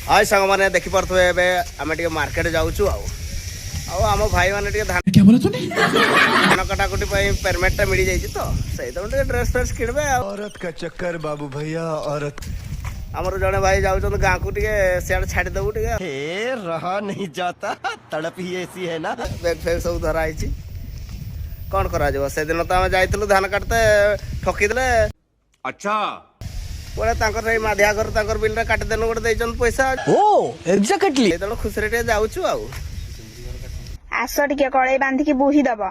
हाय सांग मैंने देखी पारे आम टे मार्केट जाऊँ आम भाई मैंने क्या बोला तूने? धान कटाकटी पेमेंट मिल जाए तो से ड्रेस फ्रेस किणवे औरत का चक्कर बाबू भैया औरत आमर जड़े भाई जाऊँ गाँ को सियाड़े छाड़देबू रहा नहीं जाता तड़प ही ऐसी है ना। बैग फैग सब धराई कौन करा से दिन तो आम जाइलु धान काटते ठकीदे अच्छा पुणे माधिया घर बिल काटिदेनु गोटे पैसा एग्जैक्टली तेणु खुशी जाऊँ आस टिके कड़े बांधिकी बुही दब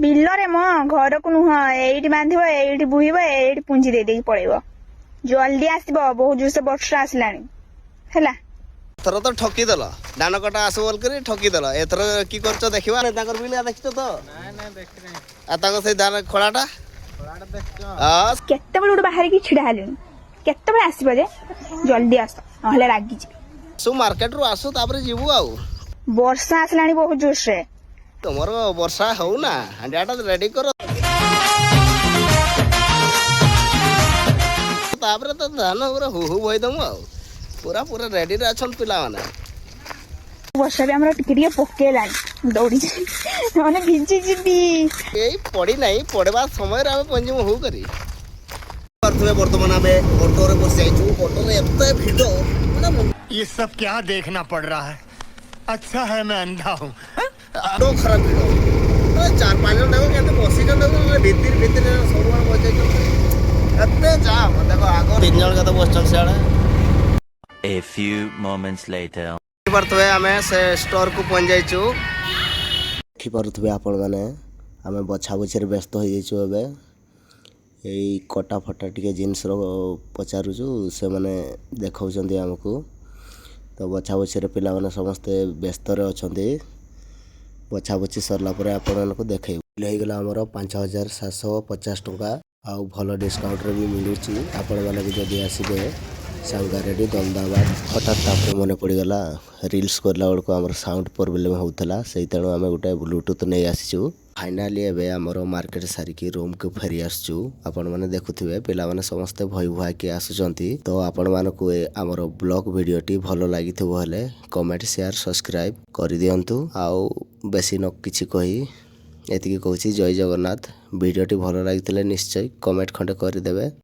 बिलरे मो घर को नुह एइटी बांधिब एइटी बुहिब एइटी पुंजी दे देकी पळेइब जल्दी आसिब बहुत जोर से वर्षा आसलानी हैला थर तो ठकीदेल धान कटा आस बोल कर ठकीदेल एथर कि कर देखा बिल देखी तो से धान खड़ाटा केते बेलु बाहर की छिड़ा हलिन केते बेले आसिब जे जल्दी आस नहले रागी जी सु मार्केट रू आसु तापर जीवु आउ वर्षा आसलानी बहुत जोर से तुमर वर्षा हो ना हांडियाटा रेडी करो तापर तो धान पूरा हु बोई दमु आउ पूरा पूरा रेडी रे अछन पिला माने वर्षा भी हमरा टिके टिके पकेलानी दौड़ी माने भिजी जिबी एई पड़ी नहीं पड़वा समय रे हम पंजिम हु करी परथमे वर्तमान आमे ऑटो रे बस जाइछु ऑटो रे एते भिडो माने ये सब क्या देखना पड़ रहा है। अच्छा है मैं अंधा हूँ। आडो खराब भिडो 4-5 जन देखो केते बसी जन देखो भीतर भीतर सब जन बस जाइछु एते जाम देखो आगो 3 जन के तो बस स्टैंड से आड़े A few moments later. परथमे आमे से स्टोर को पहुंच जाइछु देखि परथमे आपण माने आमे बछा बछरे व्यस्त हो जाइछु एबे एई कटा फटा टिके जिन्स रो पचारुछु से माने देखाउछन्ती हमकु तो बछा बछरे पिला माने समस्त व्यस्त रे अछन्ती बछा बछी सरला परे आपण मानको देखाइ हो गला हमर 5750 टका आ भलो डिस्काउंट रे भी मिलुची आपण माने भी जदी आसीबे सांगारेडी दमदाबाद हठात तापर मने पड़गला रील्स करला बड़को आमर साउंड प्रॉब्लम होतला से तेणु आम गोटे ब्लूटूथ नहीं आसीचु फाइनाली एबे आमर मार्केट सारिकी रूम को फेरी आसचु आपण माने देखुथिबे पिला माने समस्त भई भुआ के आसुचंती तो आपण मानको आमर ब्लॉग वीडियोटी भलो लागिथिबो हले कमेंट शेयर सब्सक्राइब करि दियंतु आउ बेसी न किछि कहि एतिकी कहूची जय जगन्नाथ वीडियोटी भलो लागितले निश्चय कमेंट खंडे करि देबे।